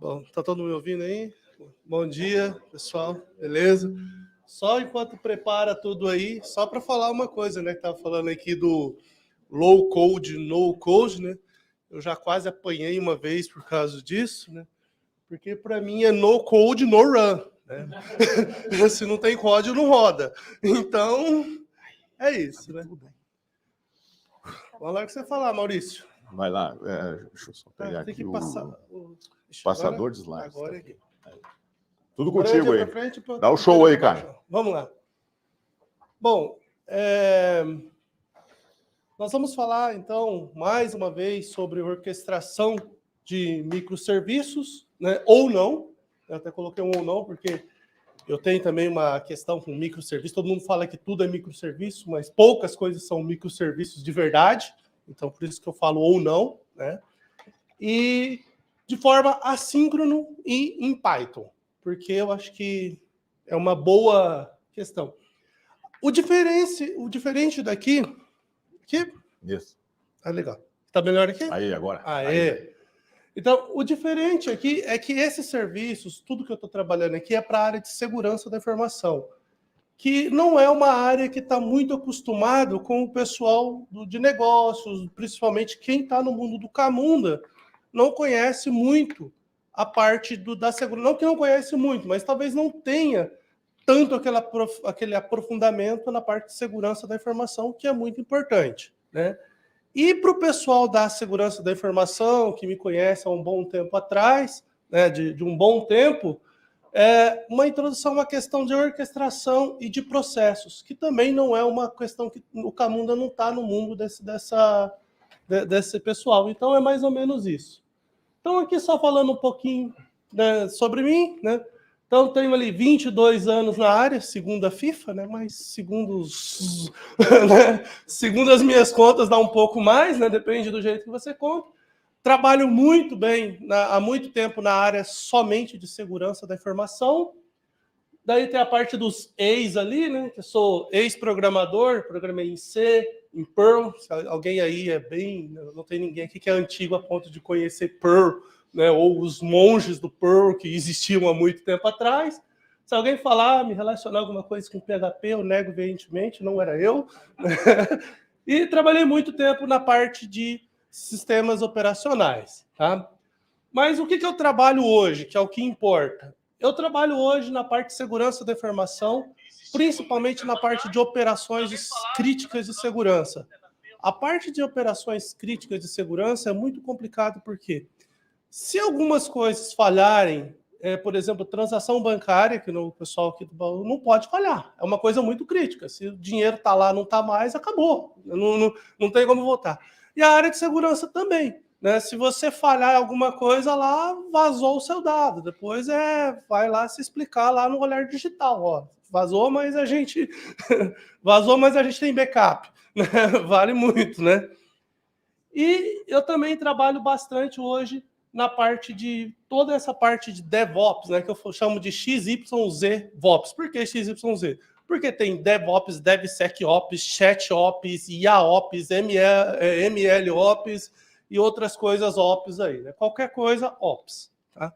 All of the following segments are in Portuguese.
Bom, tá todo mundo me ouvindo aí? Bom dia, pessoal, beleza? Só enquanto prepara tudo aí, só para falar uma coisa, né? Que tava falando aqui do low code, no code, né? Eu já quase apanhei uma vez por causa disso, né? Porque para mim é no code, no run, né? Se não tem código, não roda. Então, é isso, né? Vamos lá que você falar, Maurício. Vai lá, deixa eu só pegar tem aqui que passar o passador de slides. Agora aqui. Tudo contigo aí. Frente, dá o show aí, cara. Vamos lá. Bom, nós vamos falar, então, mais uma vez sobre orquestração de microserviços, né? Ou não. Eu até coloquei um ou não, porque eu tenho também uma questão com microserviço. Todo mundo fala que tudo é microserviço, mas poucas coisas são microserviços de verdade. Então, por isso que eu falo ou não, né? E de forma assíncrono e em Python, porque eu acho que é uma boa questão. O diferente daqui... Isso. Ah, legal. Tá melhor aqui? Aí, agora. Aí. Então, o diferente aqui é que esses serviços, tudo que eu estou trabalhando aqui é para a área de segurança da informação, que não é uma área que está muito acostumado com o pessoal de negócios, principalmente quem está no mundo do Camunda, não conhece muito a parte da segurança. Não que não conhece muito, mas talvez não tenha tanto aquele aprofundamento na parte de segurança da informação, que é muito importante, né? E para o pessoal da segurança da informação, que me conhece há um bom tempo atrás, né, de um bom tempo, uma introdução a uma questão de orquestração e de processos, que também não é uma questão que o Camunda não está no mundo desse pessoal. Então, é mais ou menos isso. Então, aqui só falando um pouquinho, né, sobre mim, né? Então, tenho ali 22 anos na área, segundo a FIFA, né? Mas segundo as minhas contas, dá um pouco mais, né? Depende do jeito que você conta. Trabalho muito bem, há muito tempo na área somente de segurança da informação. Daí tem a parte dos ex ali, né? Que eu sou ex-programador, programei em C, em Perl. Se alguém aí não tem ninguém aqui que é antigo a ponto de conhecer Perl, né, ou os monges do Perl que existiam há muito tempo atrás. Se alguém falar, me relacionar alguma coisa com PHP, eu nego veementemente, não era eu. E trabalhei muito tempo na parte de sistemas operacionais. Tá? Mas o que eu trabalho hoje, que é o que importa? Eu trabalho hoje na parte de segurança da informação, principalmente na parte de operações críticas de segurança. A parte de operações críticas de segurança é muito complicado, porque se algumas coisas falharem, por exemplo, transação bancária, que o pessoal aqui do Baú não pode falhar. É uma coisa muito crítica. Se o dinheiro está lá, não está mais, acabou. Não tem como voltar. E a área de segurança também. Né? Se você falhar em alguma coisa lá, vazou o seu dado. Depois vai lá se explicar lá no olhar digital. Ó, vazou, mas a gente tem backup. Né? Vale muito, né? E eu também trabalho bastante hoje na parte de toda essa parte de DevOps, né, que eu chamo de XYZ VOps. Por que XYZ? Porque tem DevOps, DevSecOps, ChatOps, IAOps, MLOps e outras coisas Ops aí, né? Qualquer coisa Ops, tá?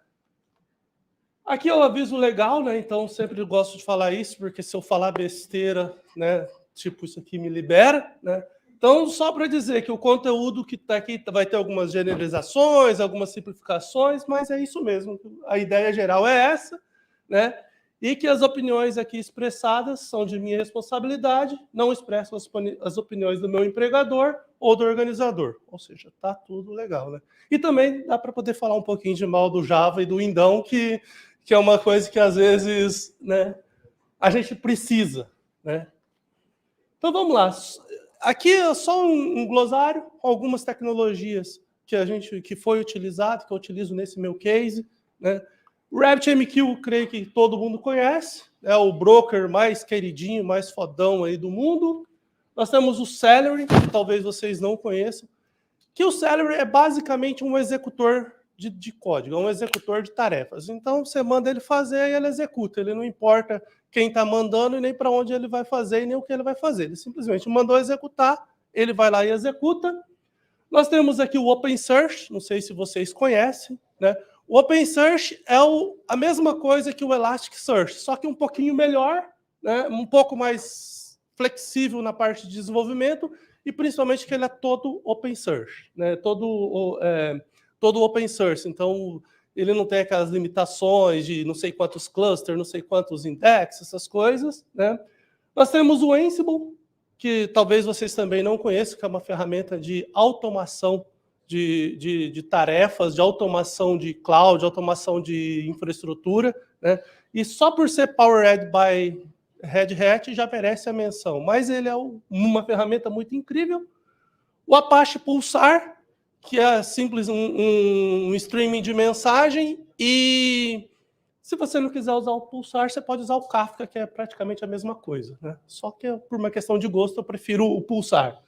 Aqui é o aviso legal, né? Então sempre gosto de falar isso, porque se eu falar besteira, né, tipo isso aqui me libera, né? Então, só para dizer que o conteúdo que está aqui vai ter algumas generalizações, algumas simplificações, mas é isso mesmo. A ideia geral é essa, né? E que as opiniões aqui expressadas são de minha responsabilidade, não expresso as opiniões do meu empregador ou do organizador. Ou seja, tá tudo legal, né? E também dá para poder falar um pouquinho de mal do Java e do Indão, que é uma coisa que às vezes, né, a gente precisa, né? Então vamos lá. Aqui é só um glossário com algumas tecnologias que foi utilizado, que eu utilizo nesse meu case, né? O RabbitMQ, eu creio que todo mundo conhece, é o broker mais queridinho, mais fodão aí do mundo. Nós temos o Celery, que talvez vocês não conheçam, que o Celery é basicamente um executor de código, é um executor de tarefas. Então, você manda ele fazer e ele executa. Ele não importa quem está mandando e nem para onde ele vai fazer e nem o que ele vai fazer. Ele simplesmente mandou executar, ele vai lá e executa. Nós temos aqui o OpenSearch, não sei se vocês conhecem, né? O OpenSearch é a mesma coisa que o Elasticsearch, só que um pouquinho melhor, né? Um pouco mais flexível na parte de desenvolvimento e principalmente que ele é todo OpenSearch, né? Todo open source. Então, ele não tem aquelas limitações de não sei quantos clusters, não sei quantos index, essas coisas, né? Nós temos o Ansible, que talvez vocês também não conheçam, que é uma ferramenta de automação de tarefas, de automação de cloud, de automação de infraestrutura, né? E só por ser powered by Red Hat já merece a menção. Mas ele é uma ferramenta muito incrível. O Apache Pulsar, que é simples um streaming de mensagem, e se você não quiser usar o Pulsar, você pode usar o Kafka, que é praticamente a mesma coisa, né? Só que por uma questão de gosto eu prefiro o Pulsar.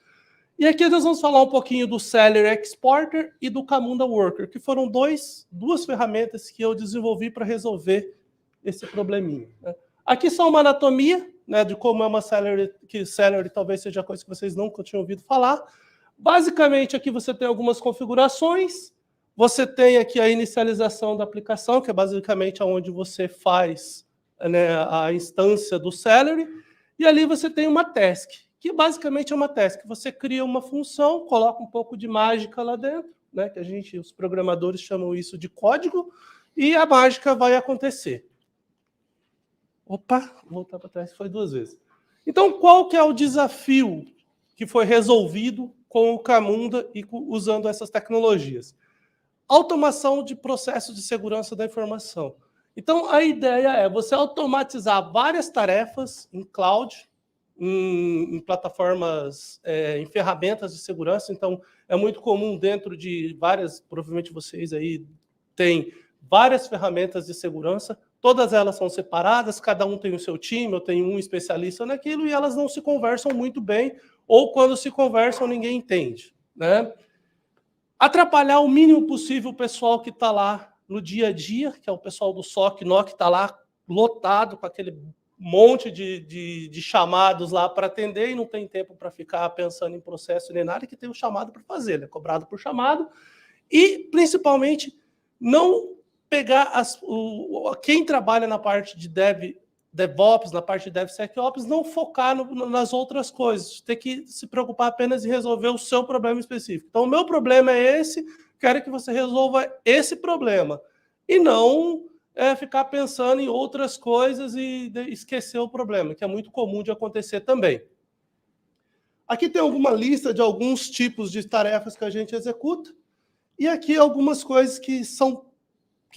E aqui nós vamos falar um pouquinho do Celery Exporter e do Camunda Worker, que foram duas ferramentas que eu desenvolvi para resolver esse probleminha, né? Aqui só uma anatomia, né, de como é uma Celery, que Celery talvez seja coisa que vocês nunca tinham ouvido falar. Basicamente, aqui você tem algumas configurações. Você tem aqui a inicialização da aplicação, que é basicamente onde você faz, né, a instância do Celery. E ali você tem uma task, que basicamente é uma task. Você cria uma função, coloca um pouco de mágica lá dentro, né, que os programadores chamam isso de código, e a mágica vai acontecer. Opa, vou voltar para trás, foi 2 vezes. Então, qual que é o desafio que foi resolvido com o Camunda e usando essas tecnologias? Automação de processos de segurança da informação. Então, a ideia é você automatizar várias tarefas em cloud, em plataformas, em ferramentas de segurança. Então, é muito comum dentro de várias, provavelmente vocês aí têm várias ferramentas de segurança, todas elas são separadas, cada um tem o seu time, eu tenho um especialista naquilo, e elas não se conversam muito bem, ou quando se conversam, ninguém entende, né? Atrapalhar o mínimo possível o pessoal que está lá no dia a dia, que é o pessoal do SOC, NOC, que está lá lotado com aquele monte de chamados lá para atender e não tem tempo para ficar pensando em processo nem nada, que tem o chamado para fazer, ele é cobrado por chamado. E, principalmente, não pegar quem trabalha na parte de DevOps, na parte de DevSecOps, não focar nas outras coisas, ter que se preocupar apenas em resolver o seu problema específico. Então, o meu problema é esse, quero que você resolva esse problema, e não ficar pensando em outras coisas e esquecer o problema, que é muito comum de acontecer também. Aqui tem alguma lista de alguns tipos de tarefas que a gente executa, e aqui algumas coisas que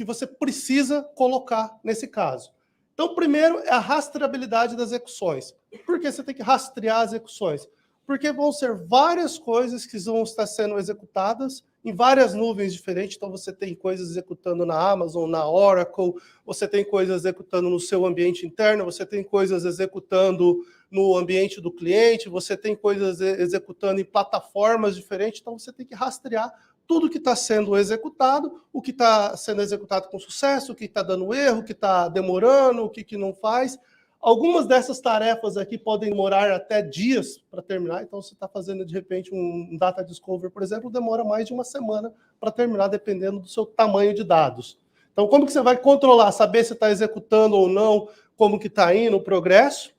você precisa colocar nesse caso. Então, primeiro é a rastreabilidade das execuções. Por que você tem que rastrear as execuções? Porque vão ser várias coisas que vão estar sendo executadas em várias nuvens diferentes. Então, você tem coisas executando na Amazon, na Oracle, você tem coisas executando no seu ambiente interno, você tem coisas executando no ambiente do cliente, você tem coisas executando em plataformas diferentes. Então, você tem que rastrear tudo que está sendo executado, o que está sendo executado com sucesso, o que está dando erro, o que está demorando, o que não faz. Algumas dessas tarefas aqui podem demorar até dias para terminar. Então, se está fazendo, de repente, um Data Discovery, por exemplo, demora mais de uma semana para terminar, dependendo do seu tamanho de dados. Então, como que você vai controlar, saber se está executando ou não, como que está indo o progresso?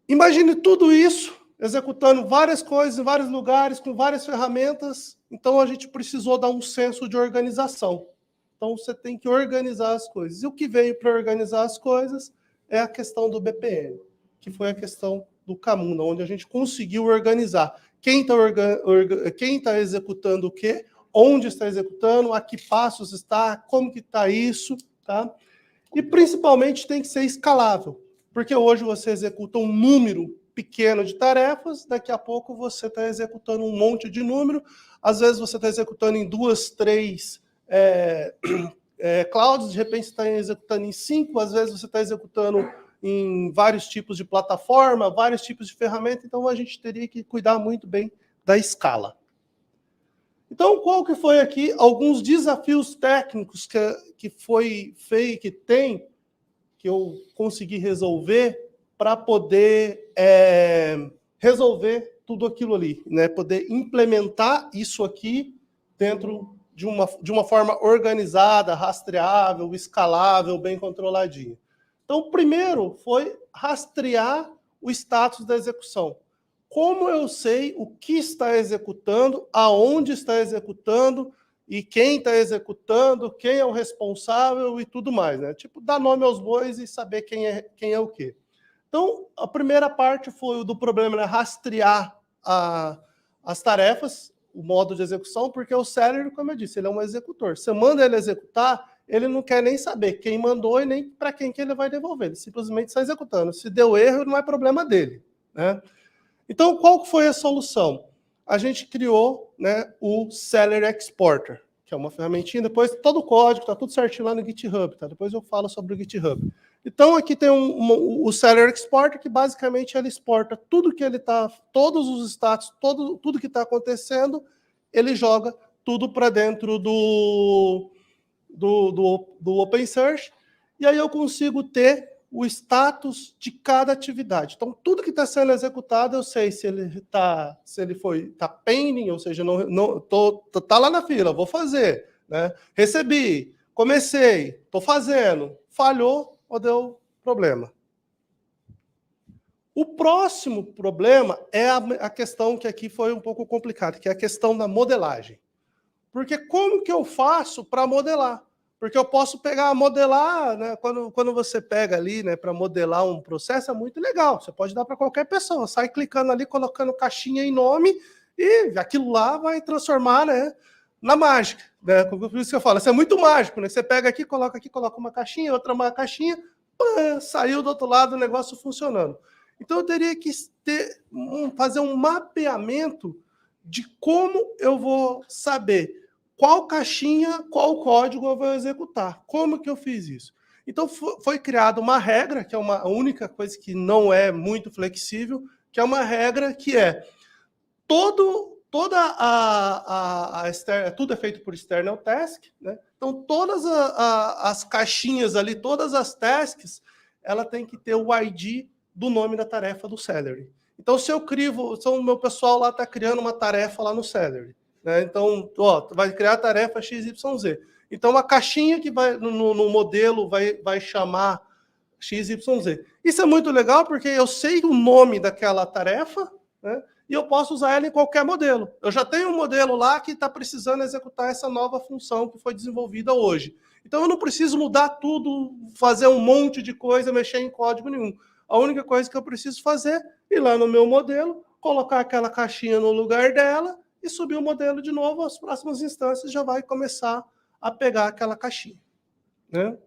Imagine tudo isso executando várias coisas em vários lugares, com várias ferramentas. Então, a gente precisou dar um senso de organização. Então, você tem que organizar as coisas. E o que veio para organizar as coisas é a questão do BPM, que foi a questão do Camunda, onde a gente conseguiu organizar quem está executando o quê, onde está executando, a que passos está, como que está isso, tá? E, principalmente, tem que ser escalável, porque hoje você executa um número pequeno de tarefas, daqui a pouco você está executando um monte de número, às vezes você está executando em 2, 3 clouds, de repente você está executando em 5, às vezes você está executando em vários tipos de plataforma, vários tipos de ferramenta, então a gente teria que cuidar muito bem da escala. Então, qual que foi aqui alguns desafios técnicos que eu consegui resolver para poder resolver tudo aquilo ali, né? Poder implementar isso aqui dentro de uma forma organizada, rastreável, escalável, bem controladinha. Então, o primeiro foi rastrear o status da execução. Como eu sei o que está executando, aonde está executando, e quem está executando, quem é o responsável e tudo mais, né? Tipo, dar nome aos bois e saber quem é o quê. Então, a primeira parte foi o do problema, né? Rastrear as tarefas, o modo de execução, porque o Celery, como eu disse, ele é um executor. Você manda ele executar, ele não quer nem saber quem mandou e nem para quem que ele vai devolver. Ele simplesmente está executando. Se deu erro, não é problema dele, né? Então, qual foi a solução? A gente criou, né, o Celery Exporter, que é uma ferramentinha. Depois, todo o código está tudo certinho lá no GitHub, tá? Depois eu falo sobre o GitHub. Então, aqui tem o Celery Exporter, que basicamente ele exporta tudo que ele está, todos os status, tudo que está acontecendo, ele joga tudo para dentro do OpenSearch, e aí eu consigo ter o status de cada atividade. Então, tudo que está sendo executado, eu sei se ele está pending, ou seja, tá lá na fila, vou fazer, né? Recebi, comecei, estou fazendo, falhou ou deu problema. O próximo problema é a questão que aqui foi um pouco complicada, que é a questão da modelagem. Porque como que eu faço para modelar? Porque eu posso modelar, né? Quando você pega ali, né, para modelar um processo, é muito legal. Você pode dar para qualquer pessoa. Sai clicando ali, colocando caixinha em nome, e aquilo lá vai transformar, né, na mágica. Né? Por isso que eu falo, isso é muito mágico, né? Você pega aqui, coloca uma caixinha, outra uma caixinha, pã, saiu do outro lado o negócio funcionando. Então eu teria que fazer um mapeamento de como eu vou saber qual caixinha, qual código eu vou executar. Como que eu fiz isso? Então, foi criada uma regra, que é a única coisa que não é muito flexível, que é uma regra que é tudo é feito por external task, né? Então, todas as caixinhas ali, todas as tasks, ela tem que ter o ID do nome da tarefa do Celery. Então, se o meu pessoal lá está criando uma tarefa lá no Celery, né? Então, vai criar a tarefa XYZ. Então, a caixinha que vai no modelo vai chamar XYZ. Isso é muito legal porque eu sei o nome daquela tarefa, né? E eu posso usar ela em qualquer modelo. Eu já tenho um modelo lá que está precisando executar essa nova função que foi desenvolvida hoje. Então, eu não preciso mudar tudo, fazer um monte de coisa, mexer em código nenhum. A única coisa que eu preciso fazer é ir lá no meu modelo, colocar aquela caixinha no lugar dela e subir o modelo de novo. As próximas instâncias já vai começar a pegar aquela caixinha, né?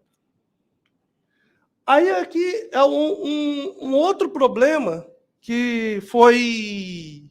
Aí aqui é um outro problema que foi...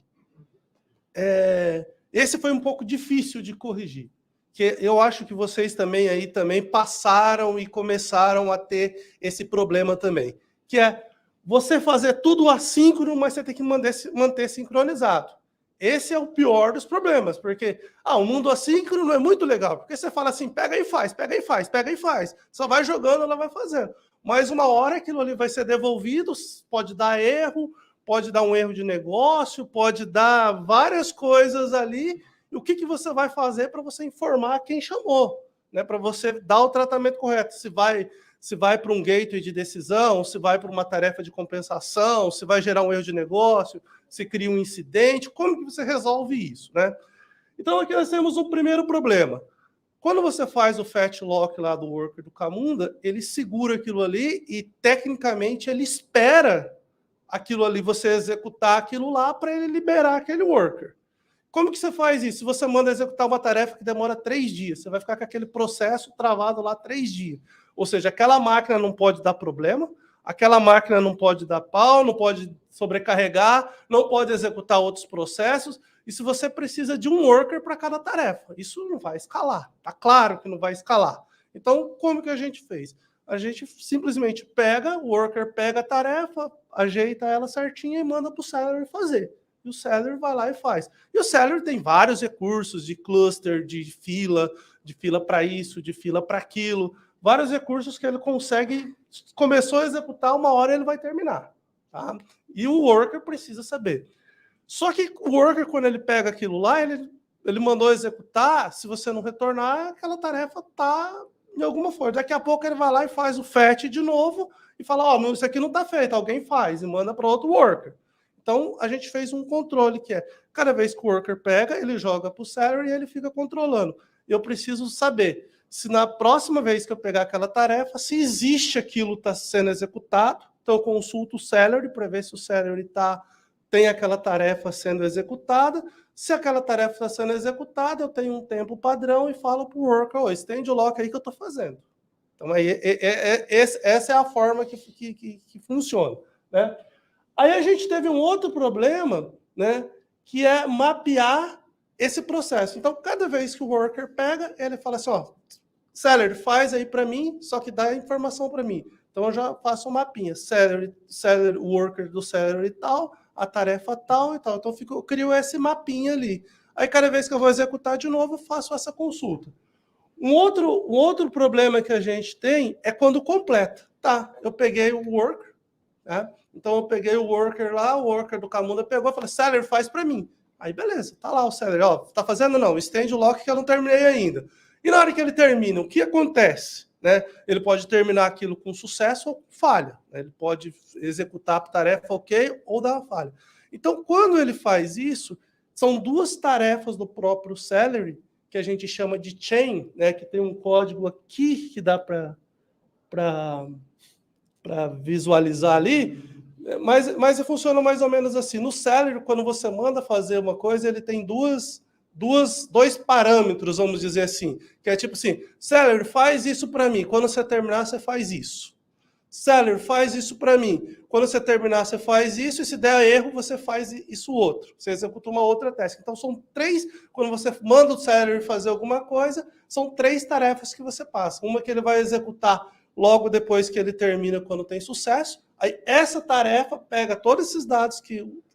esse foi um pouco difícil de corrigir, que eu acho que vocês também passaram e começaram a ter esse problema também, que é você fazer tudo assíncrono, mas você tem que manter sincronizado. Esse é o pior dos problemas, porque o mundo assíncrono é muito legal, porque você fala assim, pega e faz, pega e faz, pega e faz. Só vai jogando, ela vai fazendo. Mas uma hora aquilo ali vai ser devolvido, pode dar erro, pode dar um erro de negócio, pode dar várias coisas ali. E o que você vai fazer para você informar quem chamou, né? Para você dar o tratamento correto. Se vai para um gateway de decisão, se vai para uma tarefa de compensação, se vai gerar um erro de negócio, se cria um incidente, como que você resolve isso, né? Então, aqui nós temos um primeiro problema. Quando você faz o fetch lock lá do worker do Camunda, ele segura aquilo ali e, tecnicamente, ele espera aquilo ali, você executar aquilo lá para ele liberar aquele worker. Como que você faz isso? Se você manda executar uma tarefa que demora 3 dias, você vai ficar com aquele processo travado lá 3 dias. Ou seja, aquela máquina não pode dar problema, aquela máquina não pode dar pau, não pode sobrecarregar, não pode executar outros processos. E se você precisa de um worker para cada tarefa, isso não vai escalar. Está claro que não vai escalar. Então, como que a gente fez? A gente simplesmente pega, o worker pega a tarefa, ajeita ela certinha e manda para o Celery fazer. E o Celery vai lá e faz. E o Celery tem vários recursos de cluster, de fila para isso, de fila para aquilo, vários recursos que ele consegue, começou a executar, uma hora ele vai terminar. Tá? E o worker precisa saber. Só que o worker, quando ele pega aquilo lá, ele mandou executar, se você não retornar, aquela tarefa está em alguma forma. Daqui a pouco ele vai lá e faz o fetch de novo e fala, ó, isso aqui não está feito, alguém faz e manda para outro worker. Então, a gente fez um controle que é, cada vez que o worker pega, ele joga para o Celery e ele fica controlando. Eu preciso saber se na próxima vez que eu pegar aquela tarefa, se existe aquilo está sendo executado. Então, eu consulto o Celery para ver se o Celery tem aquela tarefa sendo executada. Se aquela tarefa está sendo executada, eu tenho um tempo padrão e falo para o worker, oh, estende o lock aí que eu estou fazendo. Então, aí, essa é a forma que funciona, né? Aí a gente teve um outro problema, né, que é mapear esse processo. Então, cada vez que o worker pega, ele fala assim, ó, Celery, faz aí para mim, só que dá a informação para mim. Então, eu já faço um mapinha. Celery, o worker do Celery tal, a tarefa tal e tal. Então, eu crio esse mapinha ali. Aí, cada vez que eu vou executar de novo, eu faço essa consulta. Um outro problema que a gente tem é quando completa. Tá, eu peguei o worker, né? Então, eu peguei o worker lá, o worker do Camunda pegou e falou, Celery, faz para mim. Aí, beleza, tá lá o Celery. Ó, tá fazendo? Não, estende o lock que eu não terminei ainda. E na hora que ele termina, o que acontece? Né? Ele pode terminar aquilo com sucesso ou falha. Né? Ele pode executar a tarefa ok ou dar uma falha. Então, quando ele faz isso, são duas tarefas do próprio Celery, que a gente chama de chain, né? Que tem um código aqui que dá para visualizar ali, mas funciona mais ou menos assim. No Celery, quando você manda fazer uma coisa, ele tem dois parâmetros, vamos dizer assim, que é tipo assim, Celery, faz isso para mim, quando você terminar, você faz isso. Celery, faz isso para mim, quando você terminar, você faz isso, e se der erro, você faz isso outro. Você executa uma outra task. Então, são 3, quando você manda o Celery fazer alguma coisa, são 3 tarefas que você passa. Uma que ele vai executar logo depois que ele termina, quando tem sucesso. Aí, essa tarefa pega todos esses dados,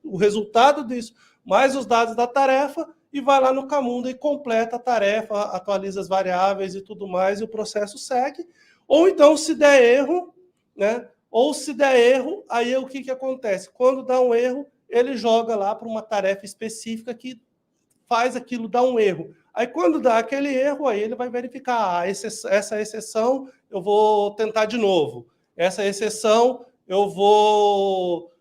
o resultado disso, mais os dados da tarefa, e vai lá no Camunda e completa a tarefa, atualiza as variáveis e tudo mais, e o processo segue. Ou então, se der erro, né? Ou se der erro, aí o que acontece? Quando dá um erro, ele joga lá para uma tarefa específica que faz aquilo dar um erro. Aí, quando dá aquele erro, aí ele vai verificar, essa exceção eu vou tentar de novo. Essa exceção eu vou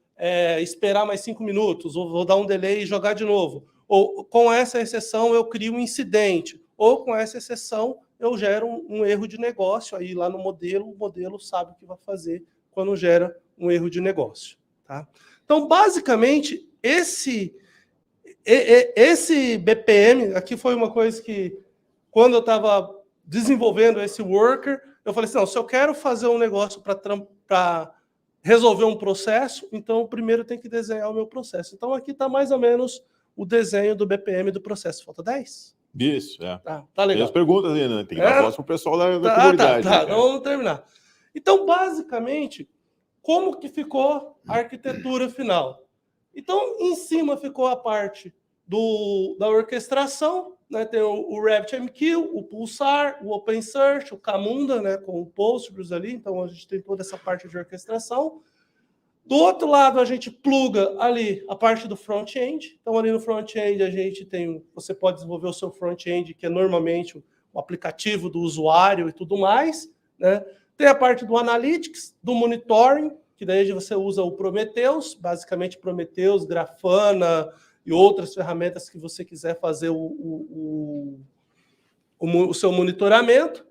esperar mais 5 minutos, ou vou dar um delay e jogar de novo. Ou com essa exceção eu crio um incidente. Ou com essa exceção eu gero um erro de negócio. Aí lá no modelo, o modelo sabe o que vai fazer quando gera um erro de negócio. Tá? Então, basicamente, esse BPM, aqui foi uma coisa que, quando eu estava desenvolvendo esse worker, eu falei assim, não, se eu quero fazer um negócio para resolver um processo, então primeiro tem que desenhar o meu processo. Então aqui está mais ou menos o desenho do BPM do processo. Falta 10? Isso, é. Tá legal. Tem as perguntas ainda, né? Tem que dar voz para o pessoal da comunidade. Tá. Então vamos terminar. Então, basicamente, como que ficou a arquitetura final? Então, em cima ficou a parte da orquestração, né? Tem o RabbitMQ, o Pulsar, o OpenSearch, o Camunda, né? Com o Postgres ali. Então, a gente tem toda essa parte de orquestração. Do outro lado, a gente pluga ali a parte do front-end. Então, ali no front-end, a gente tem... Você pode desenvolver o seu front-end, que é normalmente o aplicativo do usuário e tudo mais, né? Tem a parte do Analytics, do Monitoring, que daí você usa o Prometheus, basicamente Prometheus, Grafana e outras ferramentas que você quiser fazer o seu monitoramento.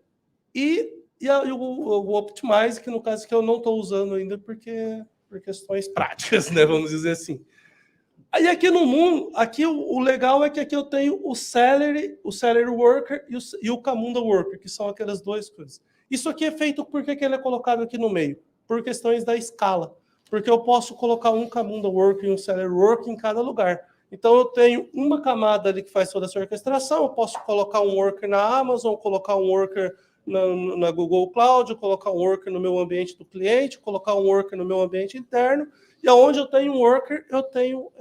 E o Optimize, que no caso que eu não estou usando ainda por questões práticas, né? Vamos dizer assim. Aí aqui no mundo, aqui o legal é que aqui eu tenho o Celery Worker e o Camunda Worker, que são aquelas duas coisas. Isso aqui é feito porque ele é colocado aqui no meio, por questões da escala. Porque eu posso colocar um Camunda Worker e um Celery Worker em cada lugar. Então eu tenho uma camada ali que faz toda essa orquestração, eu posso colocar um worker na Amazon, colocar um worker na Google Cloud, colocar um worker no meu ambiente do cliente, colocar um worker no meu ambiente interno, e onde eu tenho um worker, eu tenho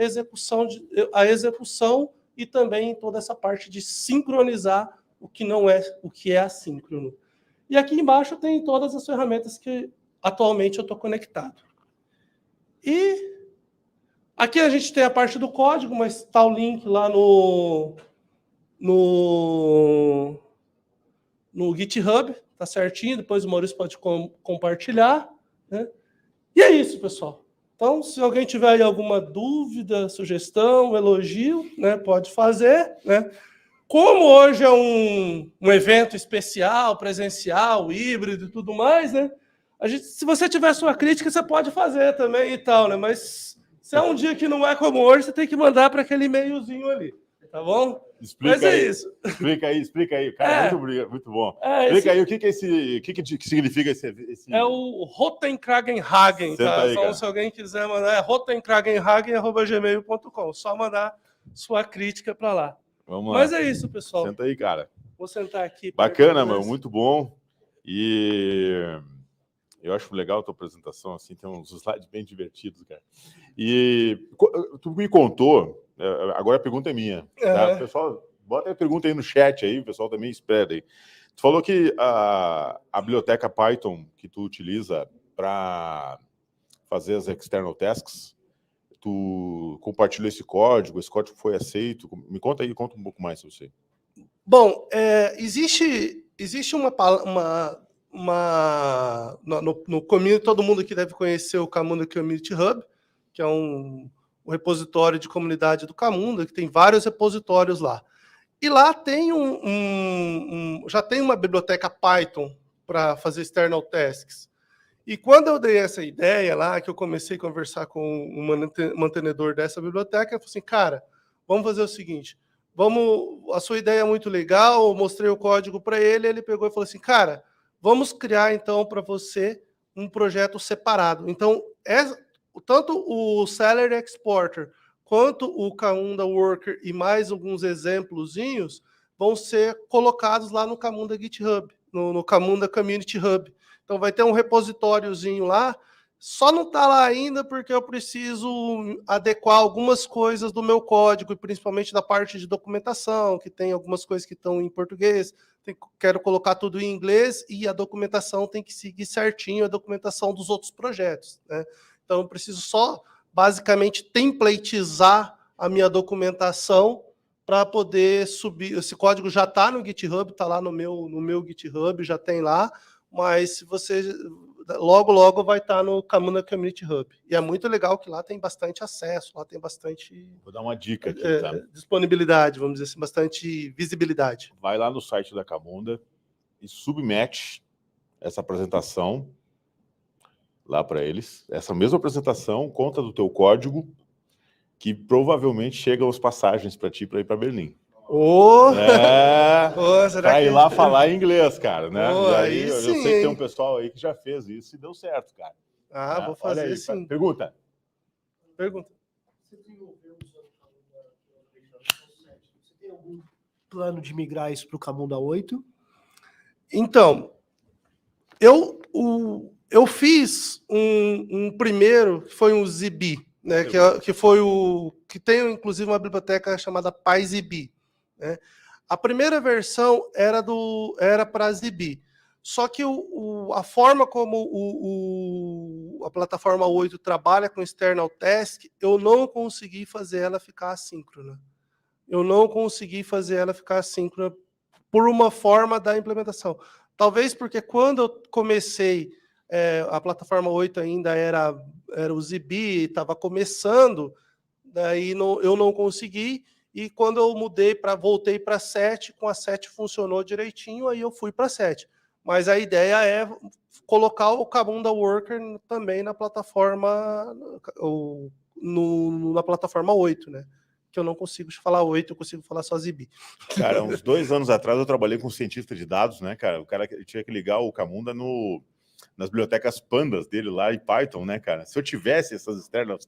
a execução e também toda essa parte de sincronizar o que é assíncrono. E aqui embaixo tem todas as ferramentas que atualmente eu estou conectado. E aqui a gente tem a parte do código, mas está o link lá no GitHub, tá certinho, depois o Maurício pode compartilhar, né? E é isso, pessoal. Então, se alguém tiver aí alguma dúvida, sugestão, elogio, né, pode fazer, né? Como hoje é um evento especial, presencial, híbrido e tudo mais, né? Se você tiver sua crítica, você pode fazer também e tal, né? Mas se é um dia que não é como hoje, você tem que mandar para aquele e-mailzinho ali, tá bom? Explica Mas aí, é isso. Explica aí. Cara, muito bom. Explica aí o que que significa esse... É o Rottenkragenhagen, tá? Aí, então, se alguém quiser mandar, é rottenkragenhagen@gmail.com. Só mandar sua crítica para lá. Vamos Mas lá. é isso, pessoal. Senta aí, cara. Vou sentar aqui. Bacana, meu, muito bom. E eu acho legal a tua apresentação, assim, tem uns slides bem divertidos, cara. E tu me contou, agora a pergunta é minha, tá? Pessoal, bota a pergunta aí no chat aí, o pessoal também espera aí. Tu falou que a biblioteca Python que tu utiliza para fazer as external tasks, tu compartilhou esse código foi aceito? Me conta aí, conta um pouco mais sobre você. Bom, existe no community, todo mundo aqui deve conhecer o Camunda Community Hub, que é um repositório de comunidade do Camunda, que tem vários repositórios lá. E lá tem já tem uma biblioteca Python para fazer external tasks. E quando eu dei essa ideia lá, que eu comecei a conversar com o mantenedor dessa biblioteca, eu falei assim, cara, vamos fazer o seguinte, a sua ideia é muito legal, eu mostrei o código para ele pegou e falou assim, cara, vamos criar então para você um projeto separado. Então, tanto o Salary Exporter quanto o Camunda Worker e mais alguns exemplozinhos vão ser colocados lá no Camunda GitHub, no Camunda Community Hub. Então vai ter um repositóriozinho lá, só não está lá ainda porque eu preciso adequar algumas coisas do meu código, e principalmente da parte de documentação, que tem algumas coisas que estão em português, quero colocar tudo em inglês e a documentação tem que seguir certinho a documentação dos outros projetos, né? Então eu preciso só, basicamente, templatizar a minha documentação para poder subir. Esse código já está no GitHub, está lá no meu GitHub, já tem lá, mas se você logo vai estar no Camunda Community Hub. E é muito legal que lá tem bastante acesso, lá tem bastante... Vou dar uma dica aqui, tá? Disponibilidade, vamos dizer assim, bastante visibilidade. Vai lá no site da Camunda e submete essa apresentação lá para eles. Essa mesma apresentação conta do teu código, que provavelmente chegam as passagens para ti para ir para Berlim. Para ir lá falar inglês, cara, né? E aí eu sei que tem um pessoal aí que já fez isso e deu certo, cara. Vou fazer aí, sim. Pergunta. Você tem algum plano de migrar isso para o Camunda 8? Então, eu fiz um primeiro, que foi um ZB, né? Que foi que tem inclusive uma biblioteca chamada PyZB, né? A primeira versão era para ZB. Só que a forma como a plataforma 8 trabalha com external task, eu não consegui fazer ela ficar assíncrona. Por uma forma da implementação. Talvez porque quando eu comecei, a plataforma 8 ainda era o ZB, estava começando, daí eu não consegui, e quando eu voltei para 7, com a 7 funcionou direitinho, aí eu fui para 7. Mas a ideia é colocar o Camunda Worker também na plataforma, na plataforma 8, né? Que eu não consigo falar 8, eu consigo falar só ZB. Cara, uns 2 anos atrás eu trabalhei com um cientista de dados, né, cara? O cara tinha que ligar o Camunda nas bibliotecas pandas dele lá em Python, né, cara? Se eu tivesse essas external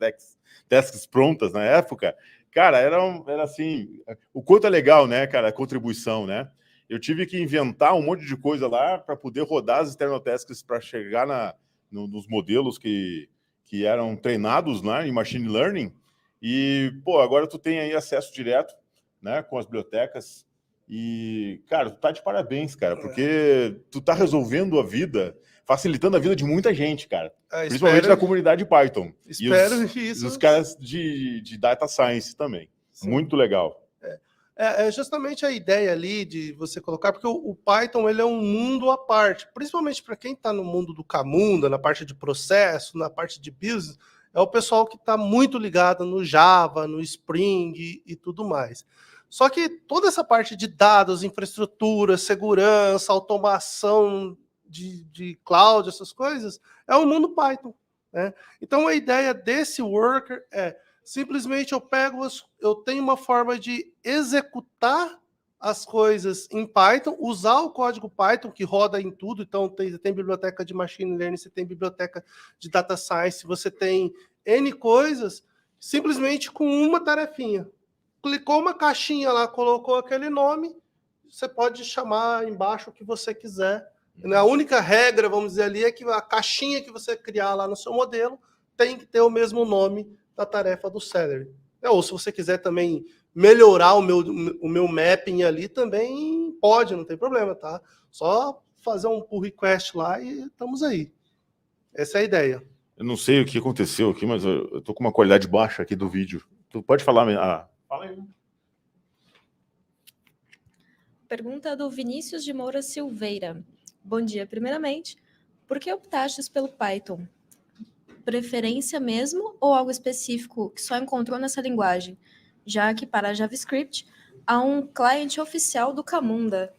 tasks prontas na época, cara, era assim, o quanto é legal, né, cara, a contribuição, né? Eu tive que inventar um monte de coisa lá para poder rodar as external tasks para chegar nos modelos que eram treinados, né, em machine learning. E, pô, agora tu tem aí acesso direto, né, com as bibliotecas. E, cara, tu tá de parabéns, cara, porque tu tá resolvendo a vida, facilitando a vida de muita gente, cara. Principalmente na comunidade Python. Espero isso. E os caras de Data Science também. Sim. Muito legal. É justamente a ideia ali de você colocar, porque o Python ele é um mundo à parte, principalmente para quem está no mundo do Camunda, na parte de processo, na parte de business, é o pessoal que está muito ligado no Java, no Spring e tudo mais. Só que toda essa parte de dados, infraestrutura, segurança, automação de cloud, essas coisas, é o mundo Python, né? Então a ideia desse worker é simplesmente eu tenho uma forma de executar as coisas em Python, usar o código Python que roda em tudo. Então tem biblioteca de machine learning, você tem biblioteca de data science, você tem N coisas, simplesmente com uma tarefinha. Clicou uma caixinha lá, colocou aquele nome, você pode chamar embaixo o que você quiser. A única regra, vamos dizer ali, é que a caixinha que você criar lá no seu modelo tem que ter o mesmo nome da tarefa do Celery. Ou se você quiser também melhorar o meu mapping ali, também pode, não tem problema, tá? Só fazer um pull request lá e estamos aí. Essa é a ideia. Eu não sei o que aconteceu aqui, mas eu tô com uma qualidade baixa aqui do vídeo. Tu pode falar? Fala aí. Pergunta do Vinícius de Moura Silveira. Bom dia. Primeiramente, por que optastes pelo Python? Preferência mesmo ou algo específico que só encontrou nessa linguagem? Já que para JavaScript há um cliente oficial do Camunda.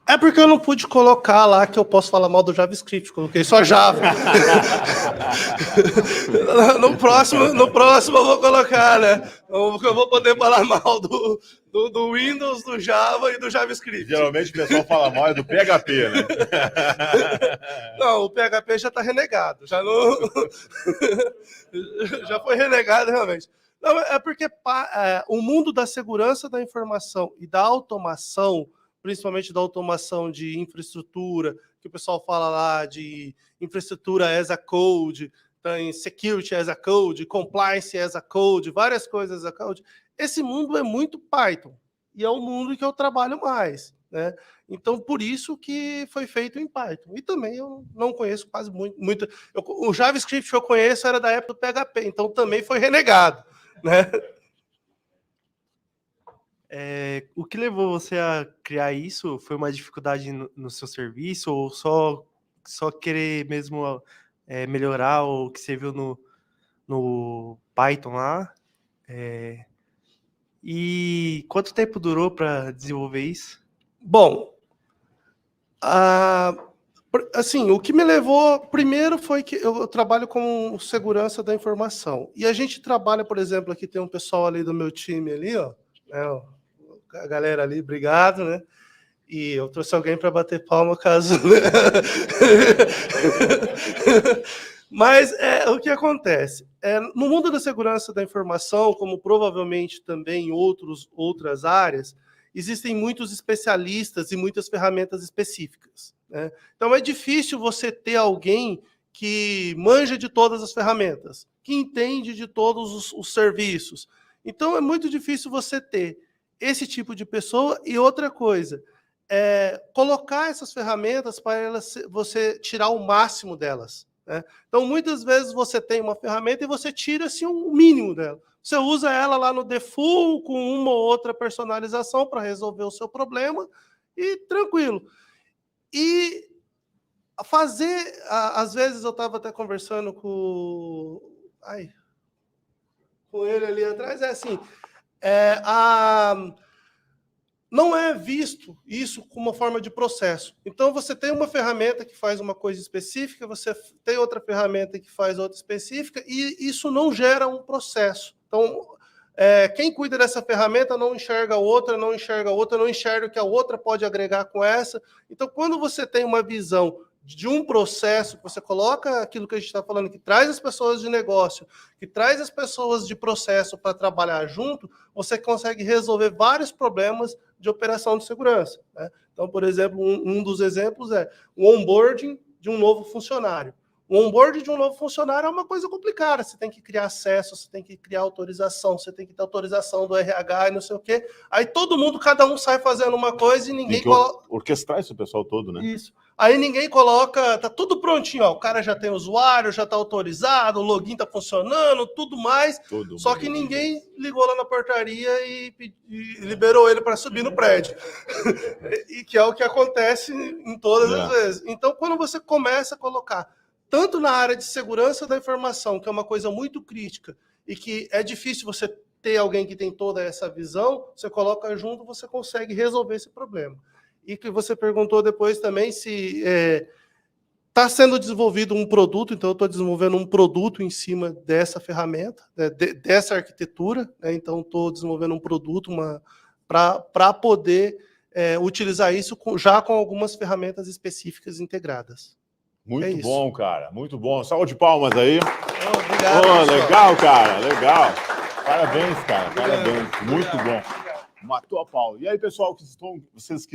É porque eu não pude colocar lá que eu posso falar mal do JavaScript, coloquei só Java. No próximo eu vou colocar, né? Eu vou poder falar mal do Windows, do Java e do JavaScript. Geralmente o pessoal fala mal do PHP, né? Não, o PHP já está renegado, já foi renegado realmente. Não, é porque o mundo da segurança da informação e da automação, principalmente da automação de infraestrutura, que o pessoal fala lá de infraestrutura as a code, tem security as a code, compliance as a code, várias coisas as a code. Esse mundo é muito Python, e é o mundo que eu trabalho mais, né? Então, por isso que foi feito em Python. E também eu não conheço quase muito. O JavaScript que eu conheço era da época do PHP, então também foi renegado, né? O que levou você a criar isso? Foi uma dificuldade no seu serviço ou só querer mesmo melhorar o que você viu no Python lá? E quanto tempo durou para desenvolver isso? Bom, assim, o que me levou primeiro foi que eu trabalho com segurança da informação. E a gente trabalha, por exemplo, aqui tem um pessoal ali do meu time ali, ó, né, a galera ali, obrigado, né? E eu trouxe alguém para bater palma caso. Mas o que acontece? No mundo da segurança da informação, como provavelmente também em outras áreas, existem muitos especialistas e muitas ferramentas específicas, né? Então é difícil você ter alguém que manja de todas as ferramentas, que entende de todos os serviços. Então é muito difícil você ter esse tipo de pessoa. E outra coisa, colocar essas ferramentas para você tirar o máximo delas, né? Então, muitas vezes você tem uma ferramenta e você tira assim, o mínimo dela. Você usa ela lá no default com uma ou outra personalização para resolver o seu problema e tranquilo. E fazer... Às vezes eu estava até conversando com ele ali atrás, assim... não é visto isso como uma forma de processo. Então, você tem uma ferramenta que faz uma coisa específica, você tem outra ferramenta que faz outra específica, e isso não gera um processo. Então, quem cuida dessa ferramenta não enxerga a outra, não enxerga o que a outra pode agregar com essa. Então, quando você tem uma visão de um processo, você coloca aquilo que a gente está falando, que traz as pessoas de negócio, que traz as pessoas de processo para trabalhar junto, você consegue resolver vários problemas de operação de segurança, né? Então, por exemplo, um dos exemplos é o onboarding de um novo funcionário. O onboard de um novo funcionário é uma coisa complicada. Você tem que criar acesso, você tem que criar autorização, você tem que ter autorização do RH e não sei o quê. Aí todo mundo, cada um sai fazendo uma coisa e ninguém Tem que orquestrar esse pessoal todo, né? Isso. Aí ninguém coloca, tá tudo prontinho, ó. O cara já tem usuário, já tá autorizado, o login tá funcionando, tudo mais. Todo Só que ninguém ligou lá na portaria e liberou ele para subir no prédio. E que é o que acontece em todas as vezes. Então, quando você começa a colocar tanto na área de segurança da informação, que é uma coisa muito crítica, e que é difícil você ter alguém que tem toda essa visão, você coloca junto, você consegue resolver esse problema. E que você perguntou depois também se está sendo desenvolvido um produto, então eu estou desenvolvendo um produto em cima dessa ferramenta, né, dessa arquitetura, né, então estou desenvolvendo um produto para poder utilizar isso já com algumas ferramentas específicas integradas. Muito bom, cara. Muito bom. Salve de palmas aí. Obrigado. Legal, cara. Legal. Parabéns, cara. Parabéns. Muito bom. Matou a pau. E aí, pessoal, vocês que